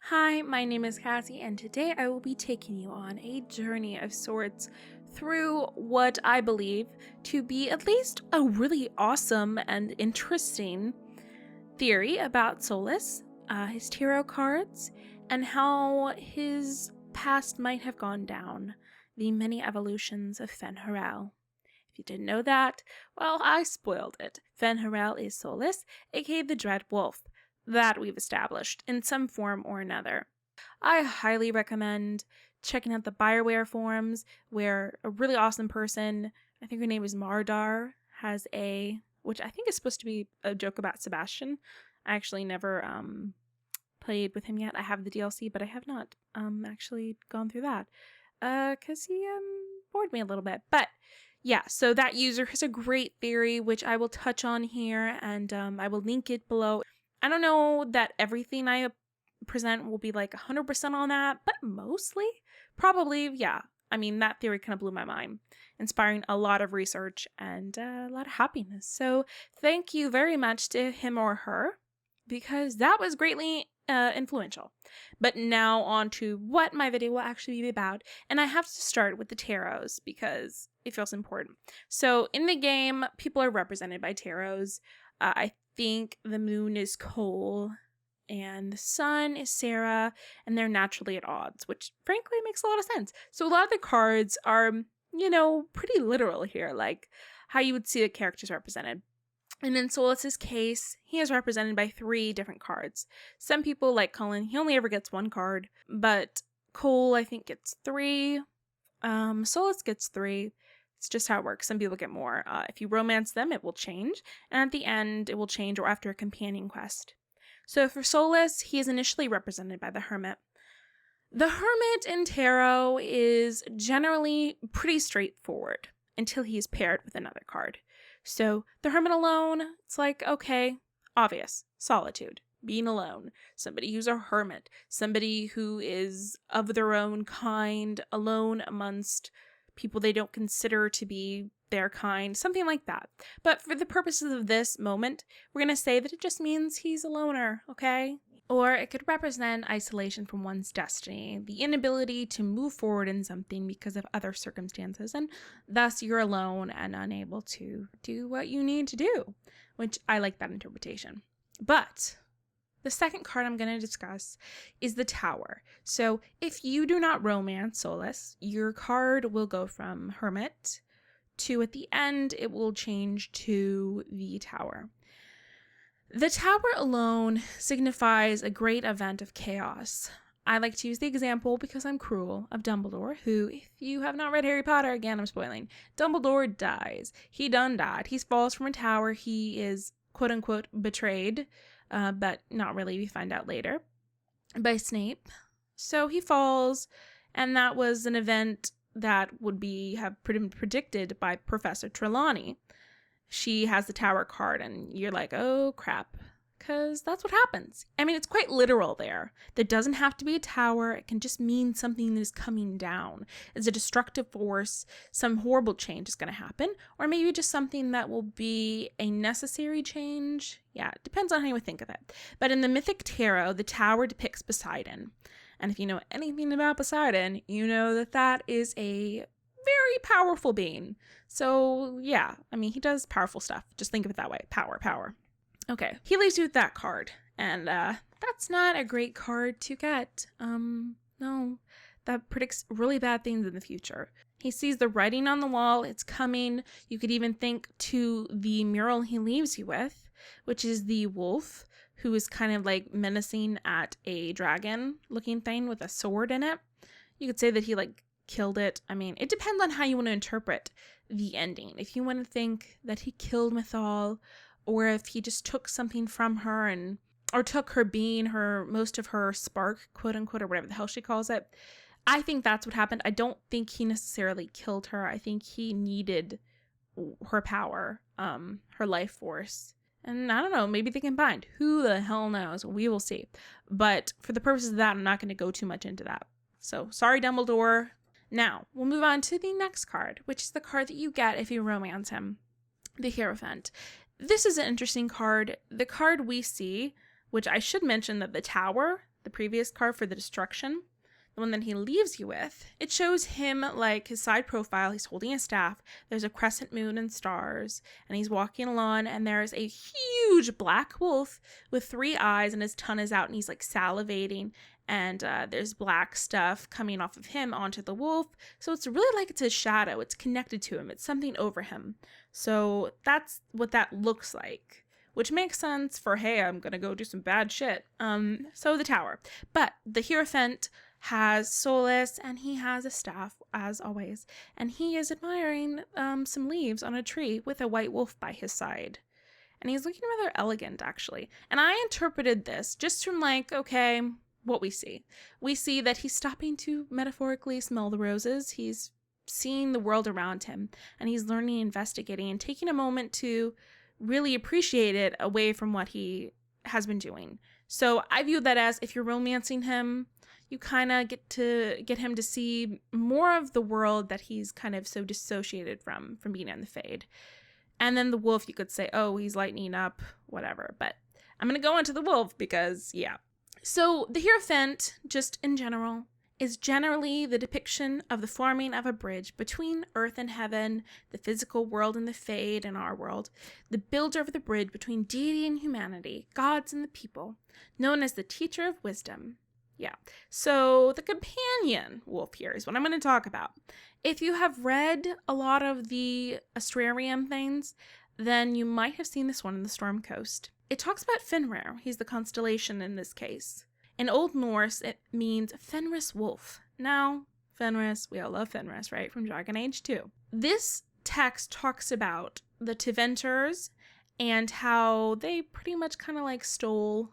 Hi, my name is Cassie, and today I will be taking you on a journey of sorts through what I believe to be at least a really awesome and interesting theory about Solas, his tarot cards, and how his past might have gone down, the many evolutions of Fen'Harel. If you didn't know that, well, I spoiled it. Fen'Harel is Solas, aka the Dread Wolf, that we've established in some form or another. I highly recommend checking out the bioware forums, where a really awesome person, I think her name is Mardar, has which I think is supposed to be a joke about Sebastian. I actually never played with him yet. I have the DLC, but I have not actually gone through that because he bored me a little bit. But yeah, so that user has a great theory, which I will touch on here, and I will link it below. I don't know that everything I present will be like 100% on that, but mostly, probably, yeah. I mean, that theory kind of blew my mind, inspiring a lot of research and a lot of happiness. So thank you very much to him or her, because that was greatly influential. But now on to what my video will actually be about, and I have to start with the tarots because it feels important. So in the game, people are represented by tarots. I think the moon is Cole, and the sun is Sarah, and they're naturally at odds, which frankly makes a lot of sense. So a lot of the cards are, pretty literal here, like how you would see the characters represented. And in Solas's case, he is represented by 3 different cards. Some people, like Cullen, he only ever gets 1 card, but Cole, I think, gets 3. Solas gets 3. It's just how it works. Some people get more. If you romance them, it will change, and at the end, it will change, or after a companion quest. So for Solas, he is initially represented by the Hermit. The Hermit in tarot is generally pretty straightforward until he is paired with another card. So the Hermit alone, it's like, okay, obvious, solitude, being alone, somebody who's a hermit, somebody who is of their own kind, alone amongst people they don't consider to be their kind, something like that. But for the purposes of this moment, we're going to say that it just means he's a loner, okay? Or it could represent isolation from one's destiny, the inability to move forward in something because of other circumstances, and thus you're alone and unable to do what you need to do, which I like that interpretation. But the second card I'm going to discuss is the Tower. So if you do not romance Solas, your card will go from Hermit to, at the end, it will change to the Tower. The Tower alone signifies a great event of chaos. I like to use the example, because I'm cruel, of Dumbledore, who, if you have not read Harry Potter, again, I'm spoiling, Dumbledore dies. He done died. He falls from a tower. He is, quote-unquote, betrayed, but not really, we find out later, by Snape. So he falls, and that was an event that would have been predicted by Professor Trelawney. She has the Tower card, and you're like, oh crap, because that's what happens. I mean, it's quite literal there. There doesn't have to be a tower. It can just mean something that is coming down. It's a destructive force. Some horrible change is going to happen, or maybe just something that will be a necessary change. Yeah, it depends on how you think of it. But in the Mythic Tarot, the Tower depicts Poseidon. And if you know anything about Poseidon, you know that that is a very powerful being. So yeah, I mean, he does powerful stuff. Just think of it that way. Power. Okay, he leaves you with that card, and that's not a great card to get. No, that predicts really bad things in the future. He sees the writing on the wall. It's coming. You could even think to the mural he leaves you with, which is the wolf, who is kind of like menacing at a dragon looking thing with a sword in it. You could say that he killed it. I mean, it depends on how you want to interpret the ending. If you want to think that he killed Mythal, or if he just took something from her or took her being, most of her spark, quote unquote, or whatever the hell she calls it. I think that's what happened. I don't think he necessarily killed her. I think he needed her power, her life force. And I don't know, maybe they combined. Who the hell knows? We will see. But for the purposes of that, I'm not going to go too much into that. So sorry, Dumbledore. Now, we'll move on to the next card, which is the card that you get if you romance him, the Hierophant. This is an interesting card. The card we see, which I should mention that the Tower the previous card for the destruction, the one that he leaves you with, it shows him like his side profile. He's holding a staff. There's a crescent moon and stars, and he's walking along, and there's a huge black wolf with 3 eyes, and his tongue is out, and he's like salivating, and there's black stuff coming off of him onto the wolf. So it's really like it's a shadow. It's connected to him. It's something over him. So that's what that looks like, which makes sense for, hey, I'm gonna go do some bad shit. So the tower. But the Hierophant has Solas, and he has a staff, as always. And he is admiring some leaves on a tree with a white wolf by his side. And he's looking rather elegant, actually. And I interpreted this just from like, okay, what we see. We see that he's stopping to metaphorically smell the roses. He's seeing the world around him, and he's learning, investigating, and taking a moment to really appreciate it away from what he has been doing. So I view that as, if you're romancing him, you kind of get him to see more of the world that he's kind of so dissociated from being in the Fade. And then the wolf, you could say, oh, he's lightening up, whatever. But I'm going to go into the wolf because, yeah. So the Hierophant, just in general, is generally the depiction of the forming of a bridge between earth and heaven, the physical world and the Fade and our world, the builder of the bridge between deity and humanity, gods and the people, known as the teacher of wisdom. Yeah, so the companion wolf here is what I'm going to talk about. If you have read a lot of the Astrarium things, then you might have seen this one in the Storm Coast. It talks about Fen'Harel. He's the constellation in this case. In Old Norse, it means Fenris wolf. Now, Fenris, we all love Fenris, right? From Dragon Age 2. This text talks about the Teventers and how they pretty much kind of like stole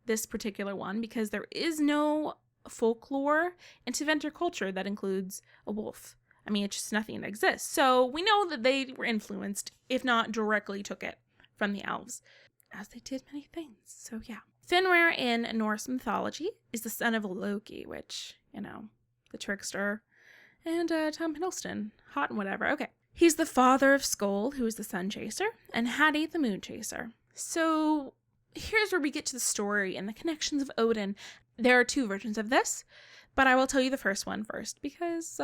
this particular one, because there is no folklore in Teventer culture that includes a wolf. I mean, it's just nothing that exists. So we know that they were influenced, if not directly took it from the elves, as they did many things. So yeah. Fen'Harel in Norse mythology is the son of Loki, which, you know, the trickster, and Tom Hiddleston, hot and whatever. Okay. He's the father of Skoll, who is the sun chaser, and Hati, the moon chaser. So here's where we get to the story and the connections of Odin. There are 2 versions of this, but I will tell you the first one first, because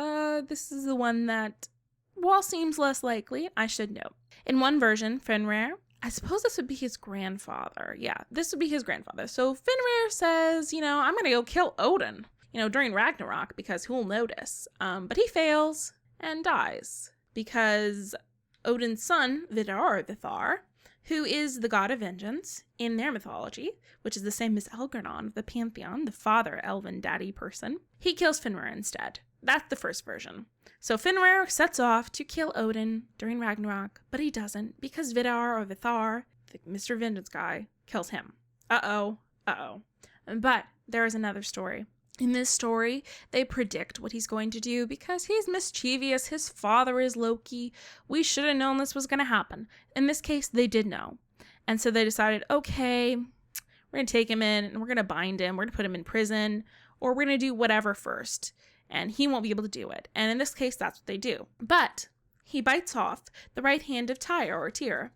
this is the one that, while seems less likely, I should know. In one version, Fen'Harel, I suppose this would be his grandfather. Yeah, this would be his grandfather. So Fen'Harel says, you know, I'm going to go kill Odin, you know, during Ragnarok, because who'll notice? But he fails and dies because Odin's son, Vidar, the Thar, who is the god of vengeance in their mythology, which is the same as Elgar'non of the Pantheon, the father elven daddy person, he kills Fen'Harel instead. That's the first version. So Fen'Harel sets off to kill Odin during Ragnarok, but he doesn't, because Vidar or Vithar, the Mr. Vengeance guy, kills him. Uh-oh. But there is another story. In this story, they predict what he's going to do because he's mischievous. His father is Loki. We should have known this was going to happen. In this case, they did know. And so they decided, okay, we're going to take him in and we're going to bind him. We're going to put him in prison, or we're going to do whatever first. And he won't be able to do it. And in this case, that's what they do. But he bites off the right hand of Tyr, or Tyr.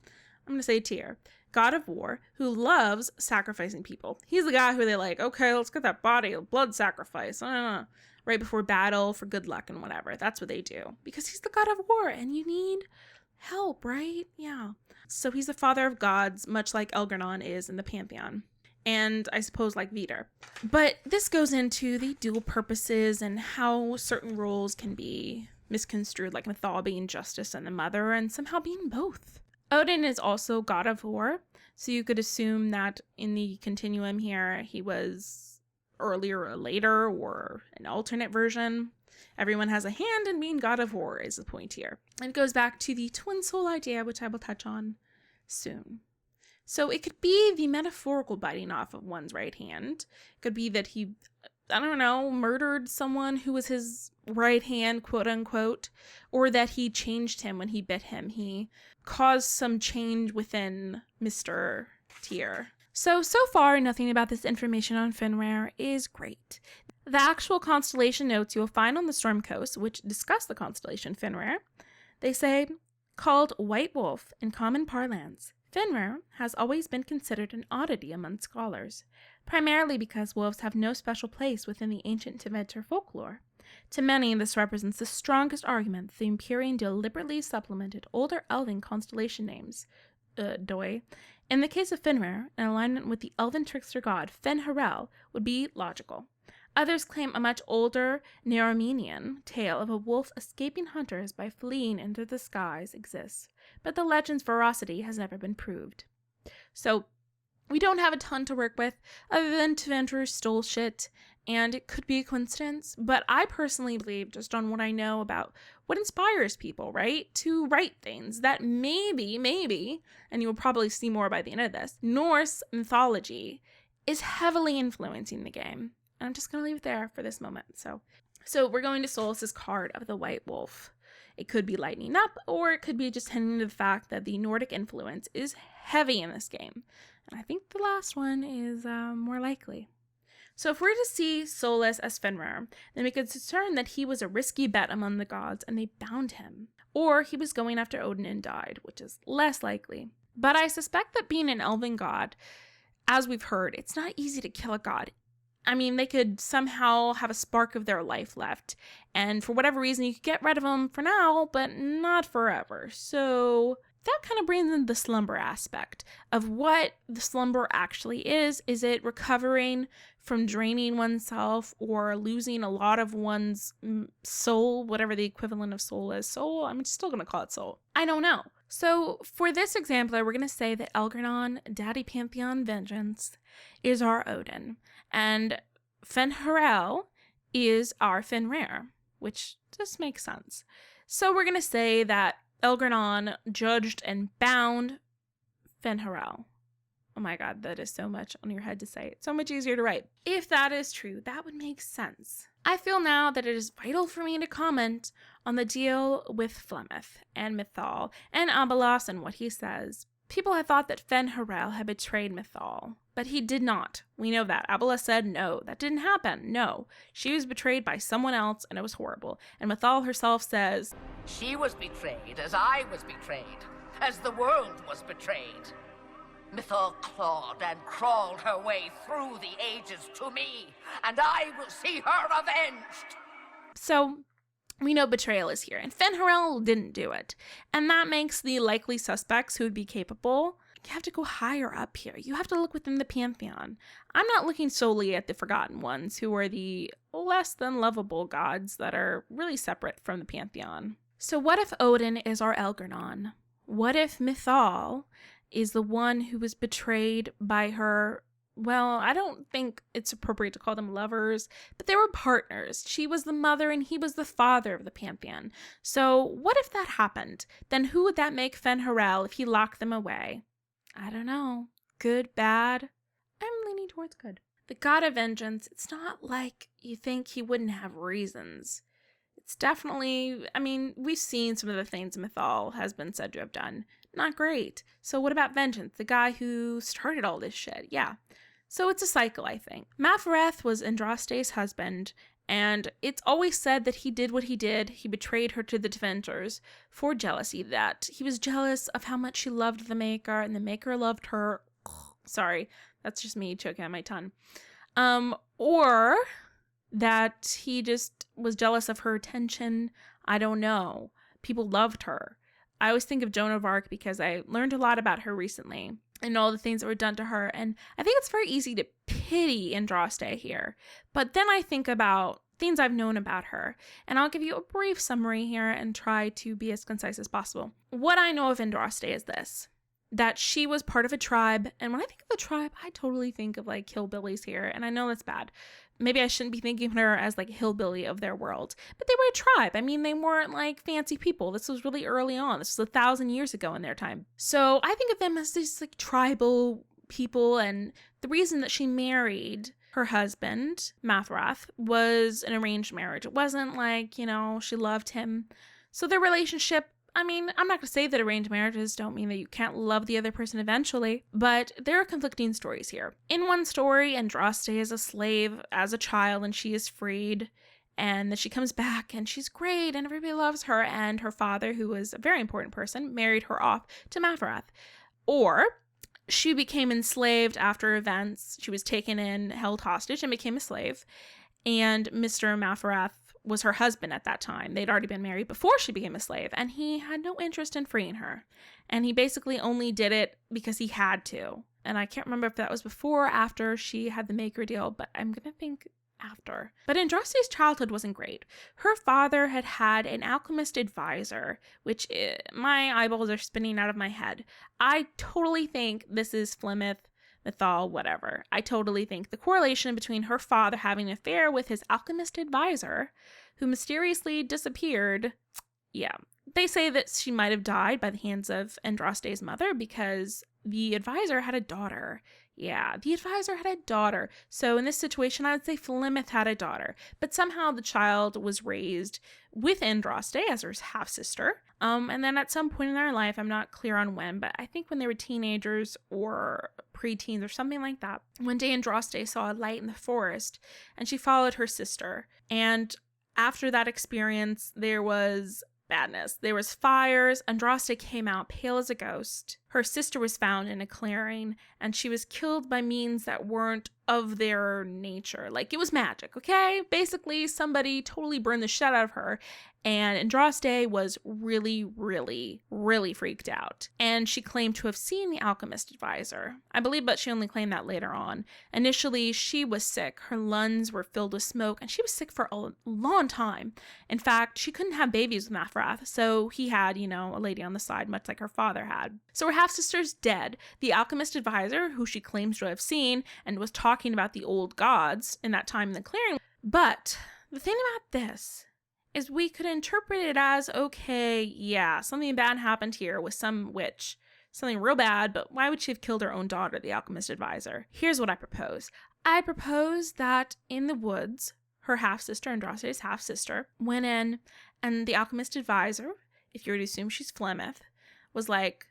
I'm going to say Tyr, god of war, who loves sacrificing people. He's the guy who they like, okay, let's get that body, a blood sacrifice, right before battle for good luck and whatever. That's what they do. Because he's the god of war, and you need help, right? Yeah. So he's the father of gods, much like Elgar'non is in the Pantheon. And I suppose like Vidar. But this goes into the dual purposes and how certain roles can be misconstrued, like Mythal being justice and the mother, and somehow being both. Odin is also god of war, so you could assume that in the continuum here, he was earlier or later, or an alternate version. Everyone has a hand in being god of war is the point here. And it goes back to the twin soul idea, which I will touch on soon. So it could be the metaphorical biting off of one's right hand. It could be that he, I don't know, murdered someone who was his right hand, quote unquote, or that he changed him when he bit him. He caused some change within Mr. Tyr. So far, nothing about this information on Fen'Harel is great. The actual constellation notes you'll find on the Storm Coast, which discuss the constellation Fen'Harel, they say, called White Wolf in common parlance, Fen'Harel has always been considered an oddity among scholars. primarily because wolves have no special place within the ancient Tevinter folklore. To many, this represents the strongest argument that the Empyrean deliberately supplemented older elven constellation names, Doi. In the case of Fen'Harel, an alignment with the elven trickster god Fen'Harel would be logical. Others claim a much older Neoromenian tale of a wolf escaping hunters by fleeing into the skies exists, but the legend's veracity has never been proved. So, we don't have a ton to work with other than Tevinter stole shit, and it could be a coincidence, but I personally believe, just on what I know about what inspires people, right, to write things, that maybe, and you will probably see more by the end of this, Norse mythology is heavily influencing the game. And I'm just going to leave it there for this moment. So we're going to Solas' card of the White Wolf. It could be lightening up, or it could be just hinting to the fact that the Nordic influence is heavy in this game. And I think the last one is more likely. So if we're to see Solas as Fen'Harel, then we could discern that he was a risky bet among the gods and they bound him. Or he was going after Odin and died, which is less likely. But I suspect that being an elven god, as we've heard, it's not easy to kill a god. I mean, they could somehow have a spark of their life left, and for whatever reason, you could get rid of them for now, but not forever. So that kind of brings in the slumber aspect of what the slumber actually is. Is it recovering from draining oneself or losing a lot of one's soul, whatever the equivalent of soul is? Soul? I'm still going to call it soul. I don't know. So for this exemplar, we're going to say that Elgar'nan, Daddy Pantheon Vengeance, is our Odin, and Fen'Harel is our Fenrir, which just makes sense. So we're going to say that Elgar'nan judged and bound Fen'Harel. Oh my god, that is so much on your head to say. It's so much easier to write. If that is true, that would make sense. I feel now that it is vital for me to comment on the deal with Flemeth and Mythal and Abelas and what he says. People had thought that Fen'Harel had betrayed Mythal, but he did not. We know that. Abelas said, no, that didn't happen. No, she was betrayed by someone else and it was horrible. And Mythal herself says, she was betrayed as I was betrayed, as the world was betrayed. Mythal clawed and crawled her way through the ages to me, and I will see her avenged. So we know betrayal is here, and Fen'Harel didn't do it. And that makes the likely suspects who would be capable, you have to go higher up here. You have to look within the Pantheon. I'm not looking solely at the Forgotten Ones, who are the less than lovable gods that are really separate from the Pantheon. So what if Odin is our Elgar'nan? What if Mythal is the one who was betrayed by her? Well, I don't think it's appropriate to call them lovers, but they were partners. She was the mother and he was the father of the Pantheon. So what if that happened? Then who would that make Fen'Harel if he locked them away? I don't know. Good, bad? I'm leaning towards good. The god of vengeance, it's not like you think he wouldn't have reasons. It's definitely, I mean, we've seen some of the things Mythal has been said to have done. Not great. So what about vengeance? The guy who started all this shit. Yeah. So it's a cycle, I think. Mafreth was Andraste's husband, and it's always said that he did what he did. He betrayed her to the Teventers for jealousy, that he was jealous of how much she loved the Maker, and the Maker loved her. Sorry, that's just me choking on my tongue. Or that he just was jealous of her attention. I don't know. People loved her. I always think of Joan of Arc because I learned a lot about her recently and all the things that were done to her. And I think it's very easy to pity Andraste here. But then I think about things I've known about her. And I'll give you a brief summary here and try to be as concise as possible. What I know of Andraste is this: that she was part of a tribe. And when I think of a tribe, I totally think of like hillbillies here. And I know that's bad. Maybe I shouldn't be thinking of her as like a hillbilly of their world. But they were a tribe. I mean, they weren't like fancy people. This was really early on. This was 1,000 years ago in their time. So I think of them as these like tribal people. And the reason that she married her husband, Mathrath, was an arranged marriage. It wasn't like, you know, she loved him. So their relationship, I mean, I'm not going to say that arranged marriages don't mean that you can't love the other person eventually, but there are conflicting stories here. In one story, Andraste is a slave as a child and she is freed, and then she comes back and she's great and everybody loves her, and her father, who was a very important person, married her off to Mafrath. Or she became enslaved after events. She was taken in, held hostage, and became a slave. And Mr. Malfarath was her husband at that time. They'd already been married before she became a slave, and he had no interest in freeing her. And he basically only did it because he had to. And I can't remember if that was before or after she had the Maker deal, but I'm going to think after. But Andraste's childhood wasn't great. Her father had had an alchemist advisor, which my eyeballs are spinning out of my head. I totally think this is Flemeth, Mythal, whatever. I totally think the correlation between her father having an affair with his alchemist advisor, who mysteriously disappeared, yeah. They say that she might have died by the hands of Andraste's mother because the advisor had a daughter. Yeah, the advisor had a daughter. So in this situation, I would say Flemeth had a daughter. But somehow the child was raised with Andraste as her half-sister. And then at some point in their life, I'm not clear on when, but I think when they were teenagers or preteens or something like that, one day Andraste saw a light in the forest and she followed her sister. And after that experience, there was badness. There was fires. Andraste came out pale as a ghost. Her sister was found in a clearing, and she was killed by means that weren't of their nature. Like, it was magic, okay? Basically, somebody totally burned the shit out of her, and Andraste was really, really, really freaked out. And she claimed to have seen the alchemist advisor. I believe, but she only claimed that later on. Initially, she was sick. Her lungs were filled with smoke, and she was sick for a long time. In fact, she couldn't have babies with Malfarath, so he had, a lady on the side, much like her father had. So her half-sister's dead. The alchemist advisor, who she claims to have seen and was talking about the old gods in that time in the clearing. But the thing about this is we could interpret it as, okay, yeah, something bad happened here with some witch. Something real bad, but why would she have killed her own daughter, the alchemist advisor? Here's what I propose. I propose that in the woods, her half-sister, Andraste's half-sister, went in, and the alchemist advisor, if you were to assume she's Flemeth, was like,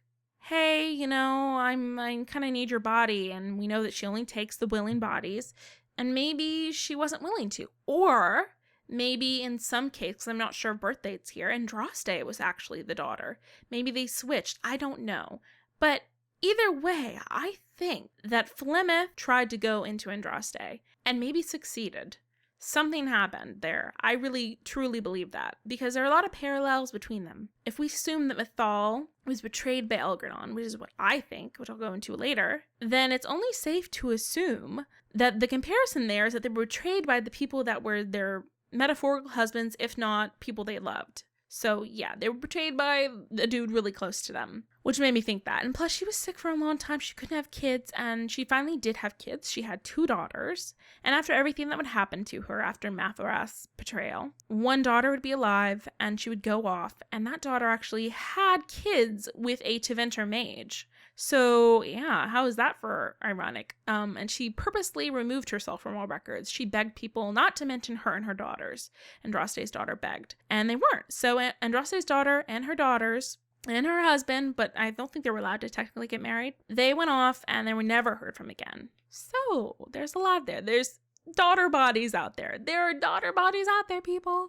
hey, I kind of need your body, and we know that she only takes the willing bodies, and maybe she wasn't willing to. Or maybe in some cases, I'm not sure of birth dates here, Andraste was actually the daughter. Maybe they switched. I don't know. But either way, I think that Flemeth tried to go into Andraste and maybe succeeded. Something happened there. I really, truly believe that, because there are a lot of parallels between them. If we assume that Mythal was betrayed by Elgradon, which is what I think, which I'll go into later, then it's only safe to assume that the comparison there is that they were betrayed by the people that were their metaphorical husbands, if not people they loved. So yeah, they were betrayed by a dude really close to them, which made me think that. And plus, she was sick for a long time. She couldn't have kids, and she finally did have kids. She had 2 daughters. And after everything that would happen to her after Malfarath's betrayal, one daughter would be alive, and she would go off. And that daughter actually had kids with a Tevinter mage. So yeah, how is that for ironic? And she purposely removed herself from all records. She begged people not to mention her and her daughters. Andraste's daughter begged, and they weren't. So Andraste's daughter and her daughters and her husband, but I don't think they were allowed to technically get married, they went off and they were never heard from again. So there's a lot there. There's daughter bodies out there. There are daughter bodies out there, people.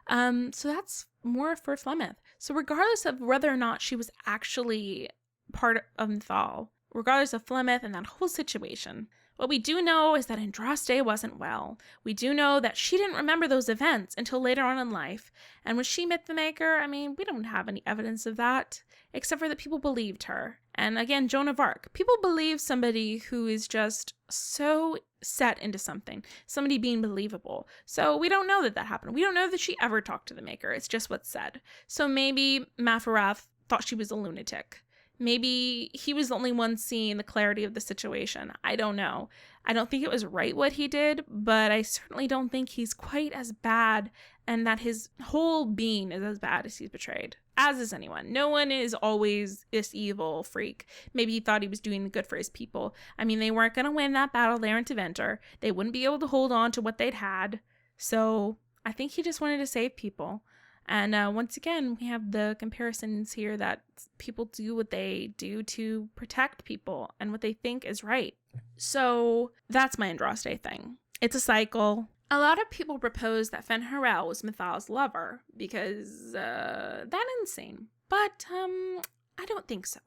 So that's more for Flemeth. So regardless of whether or not she was actually part of Mythal, regardless of Flemeth and that whole situation, what we do know is that Andraste wasn't well. We do know that she didn't remember those events until later on in life. And was she Myth the Maker? We don't have any evidence of that, except for that people believed her. And again, Joan of Arc. People believe somebody who is just so set into something, somebody being believable. So we don't know that that happened. We don't know that she ever talked to the Maker. It's just what's said. So maybe Malfarath thought she was a lunatic. Maybe he was the only one seeing the clarity of the situation. I don't know. I don't think it was right what he did, but I certainly don't think he's quite as bad, and that his whole being is as bad as he's betrayed. As is anyone. No one is always this evil freak. Maybe he thought he was doing good for his people. They weren't going to win that battle there in Tevinter. They wouldn't be able to hold on to what they'd had. So I think he just wanted to save people. And once again, we have the comparisons here that people do what they do to protect people and what they think is right. So that's my Andraste thing. It's a cycle. A lot of people propose that Fen'Harel was Mythal's lover because that's insane. But I don't think so.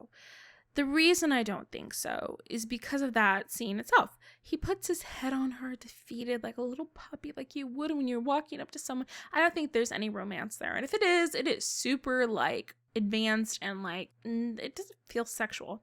The reason I don't think so is because of that scene itself. He puts his head on her, defeated like a little puppy, like you would when you're walking up to someone. I don't think there's any romance there. And if it is super like advanced and like it doesn't feel sexual.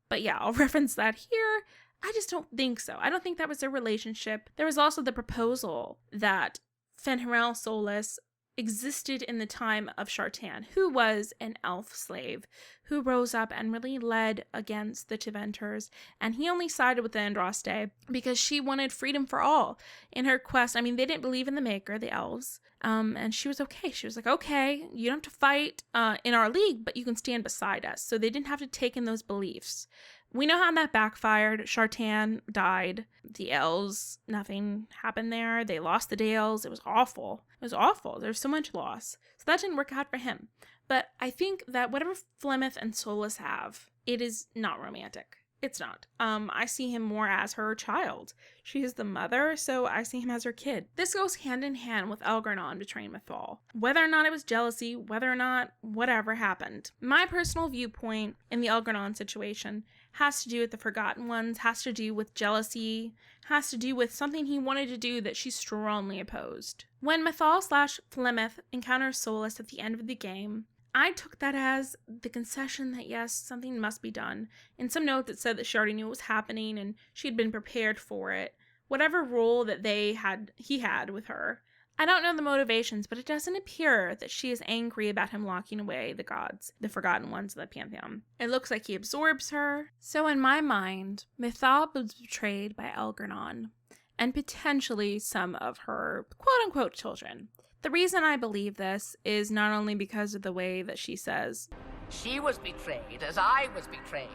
But yeah, I'll reference that here. I just don't think so. I don't think that was their relationship. There was also the proposal that Fen'Harel Solas existed in the time of Shartan, who was an elf slave who rose up and really led against the Teventers, and he only sided with the Andraste because she wanted freedom for all in her quest. I mean, they didn't believe in the Maker, the elves, and she was okay. She was like, okay, you don't have to fight in our league, but you can stand beside us. So they didn't have to take in those beliefs. We know how that backfired. Shartan died. The elves, nothing happened there. They lost the Dales. It was awful. It was awful. There was so much loss. So that didn't work out for him. But I think that whatever Flemeth and Solas have, it is not romantic. It's not. I see him more as her child. She is the mother, so I see him as her kid. This goes hand in hand with Elgar'nan betraying Mythal. Whether or not it was jealousy, whether or not whatever happened. My personal viewpoint in the Elgar'nan situation has to do with the Forgotten Ones, has to do with jealousy, has to do with something he wanted to do that she strongly opposed. When Mythal/Flemeth encounters Solas at the end of the game, I took that as the concession that yes, something must be done. In some notes it said that she already knew what was happening and she had been prepared for it. Whatever role that he had with her. I don't know the motivations, but it doesn't appear that she is angry about him locking away the gods, the Forgotten Ones of the Pantheon. It looks like he absorbs her. So in my mind, Mythal was betrayed by Elgar'nan and potentially some of her quote-unquote children. The reason I believe this is not only because of the way that she says, "She was betrayed as I was betrayed,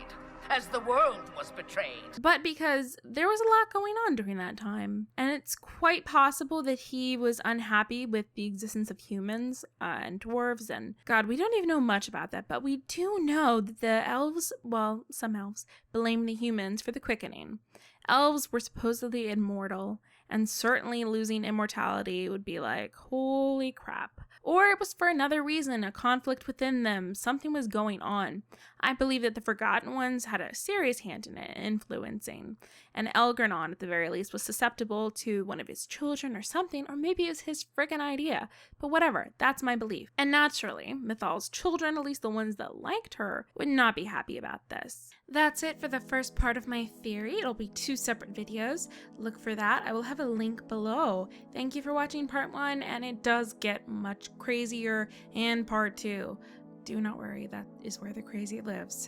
as the world was betrayed," but because there was a lot going on during that time. And it's quite possible that he was unhappy with the existence of humans and dwarves. And God, we don't even know much about that, but we do know that the elves, well, some elves, blame the humans for the quickening. Elves were supposedly immortal, and certainly losing immortality would be like, holy crap. Or it was for another reason, a conflict within them, something was going on. I believe that the Forgotten Ones had a serious hand in it, influencing. And Elgar'nan, at the very least, was susceptible to one of his children or something, or maybe it was his friggin' idea. But whatever, that's my belief. And naturally, Mythal's children, at least the ones that liked her, would not be happy about this. That's it for the first part of my theory. It'll be 2 separate videos. Look for that. I will have a link below. Thank you for watching part 1, and it does get much crazier in part 2. Do not worry, that is where the crazy lives.